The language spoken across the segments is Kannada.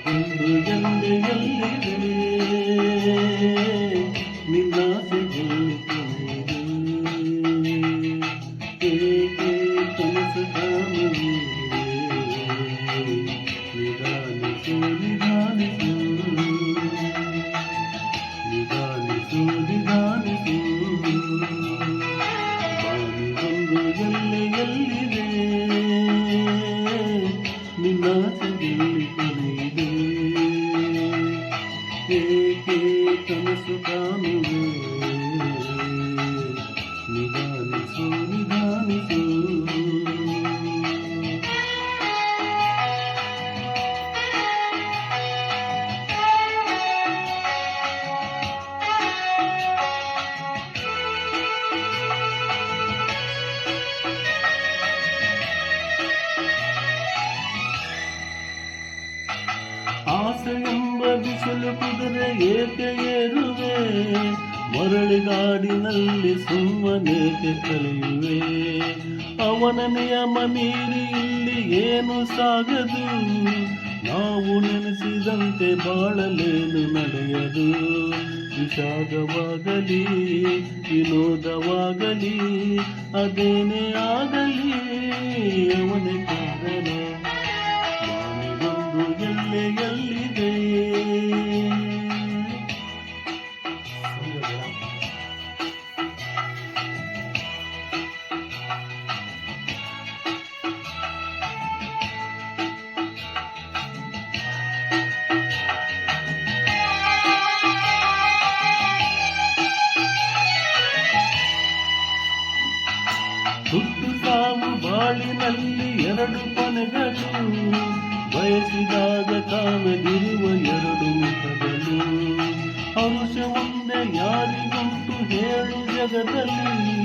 ಒಂದು ಗೆಲ್ಲೆಯಲ್ಲಿದೆ ನಿನ್ನಾಸೆ ಗೆಲ್ಲಿಕೊಳ್ಳುವುದು ಏಕೆ ಕನಸು ಕಾಣುವೆ ನಿಧಾನಿಸು ನಿಧಾನಿಸು ನಿಧಾನಿಸು ನಿಧಾನಿಸು ಬಾನಿಗೊಂದು ಗೆಲ್ಲೆಯಲ್ಲಿದೆ ನಿನ್ನಾಸೆ ಗೆಲ್ಲಿಕೊಳ್ಳುವುದು ಏಕೆ ಕನಸು ಕಾಣುವೆ ನಿಧಾನಿಸು ನಿಧಾನಿಸು ಆಸೆ ಎಂಬ ಬಿಸಿಲು ಕುದುರೆ ಏಕೆ ಏರುವೆ ಮರಳಿಗಾಡಿನಲ್ಲಿ ಸುಮ್ಮನೇಕೆ ಕಲಿಯುವೆ ಅವನ ನಿಯಮ ಮೀರಿ ಇಲ್ಲಿ ಏನು ಸಾಗದು ನಾವು ನೆನೆಸಿದಂತೆ ಬಾಳಲೇನು ನಡೆಯದು ವಿಷಾದವಾಗಲಿ ವಿನೋದವಾಗಲಿ ಅದೇನೇ ಆಗಲಿ ಅವನೇ ಕಾರಣ ನಾನಿಗೊಂದು ಎಲ್ಲೆಯಲ್ಲಿದೆ ಹುಟ್ಟು ಸಾವು ಬಾಳಿನಲ್ಲಿ ಎರಡು ಕೊನೆಗಳು ಬಯಸಿದಾಗ ಕಾಣದಿರುವ ಎರಡು ಮುಖಗಳು ಹರುಷ ಒಂದೇ ಯಾರಿಗುಂಟು ಹೇಳು ಜಗದಲ್ಲಿ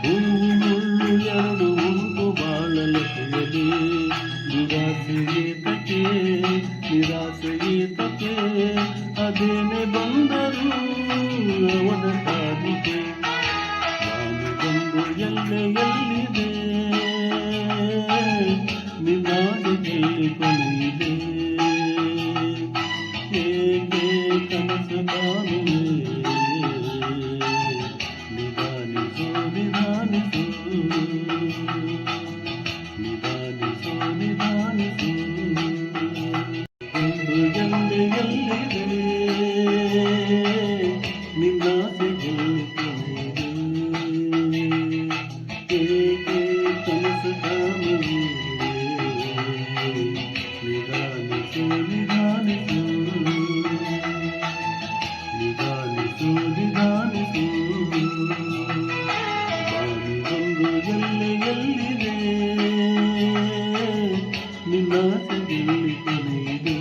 ಹುಣ್ಣು ಮುಳ್ಳು ಎರಡು ಉಂಟು ಬಾಳಲತೆಯಲಿ ನಿರಾಸೆಯೇ ತಕೆ ನಿರಾಸೆಯೇ ತಕೆ ಅದೇನೆ ಬಂದರು ಅವನ ಕಾದಿದೆ ಎಲ್ಲೆಯಲ್ಲಿದೆ ನಿನ್ನಾಸೆ ಗೆಲ್ಲಿಕೊಳ್ಳಿದೆ ಏಕೆ ಕನಸು ಕಾಣುವೆ ನಿಧಾನಿಸು ನಿಧಾನಿಸು ನಿಧಾನಿಸು ನಿಧಾನಿಸು ಒಂದು ಎಲ್ಲೆಯಲ್ಲಿದೆ ನಿನ್ನಾಸೆ ಗೆಲ್ಲಿಕೊಳ್ಳಿದೆ ಏಕೆ ಕನಸು ಕಾಣುವೆ ನಿಧಾನಿಸು ನಿಧಾನಿಸು ನಿಧಾನಿಸು ನಿಧಾನಿಸು ಬಾನಿಗೊಂದು ಎಲ್ಲೆಯಲ್ಲಿದೆ ನಿನ್ನಾಸೆ ಗೆಲ್ಲಿಕೊಳ್ಳಿದೆ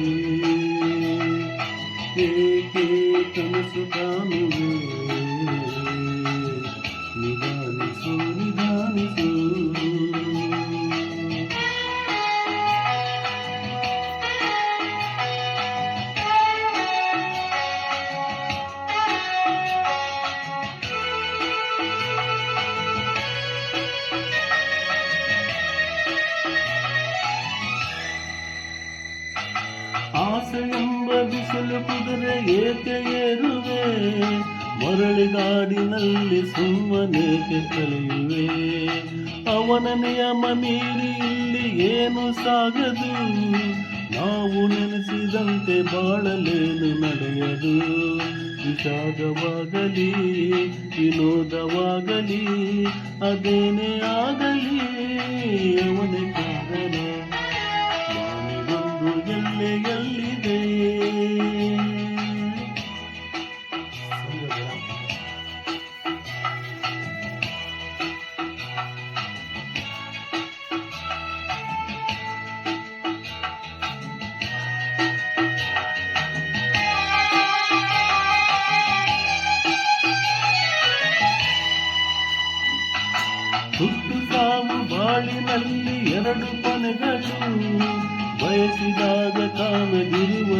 ಏಕೆ ಕನಸು ಕಾಣುವೆ ನಿಧಾನಿಸು ನಿಧಾನಿಸು ಆಸೆ ಎಂಬ ಬಿಸಿಲು ಕುದುರೆ ಏಕೆ ಏರುವೆ ಮರಳಿಗಾಡಿನಲ್ಲಿ ಸುಮ್ಮನೇಕೆ ಕಲಿಯುವೆ ಅವನ ನಿಯಮ ಮೀರಿ ಇಲ್ಲಿ ಏನು ಸಾಗದು ನಾವು ನೆನೆಸಿದಂತೆ ಬಾಳಲೇನು ನಡೆಯದು ವಿಷಾದವಾಗಲಿ ವಿನೋದವಾಗಲಿ ಅದೇನೇ ಆಗಲಿ ಅವನೇ ಕಾರಣ ನಾನಿಗೊಂದು ಎಲ್ಲೆಯಲ್ಲಿದೆ ಹುಟ್ಟು ಸಾವು ಬಾಳಿನಲ್ಲಿ ಎರಡು ಕೊನೆಗಳು ಬಯಸಿದಾಗ ಕಾಣದಿರುವ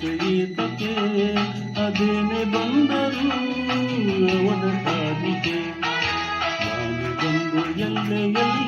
ಮನಸ್ಸು ಏತಕ್ಕೆ ಅದೇನೆ ಬಂದರು ಅವನ ಕಾದಿಗೆ ನಾನು ಬಂದು ಎಲ್ಲೆಯಲ್ಲಿ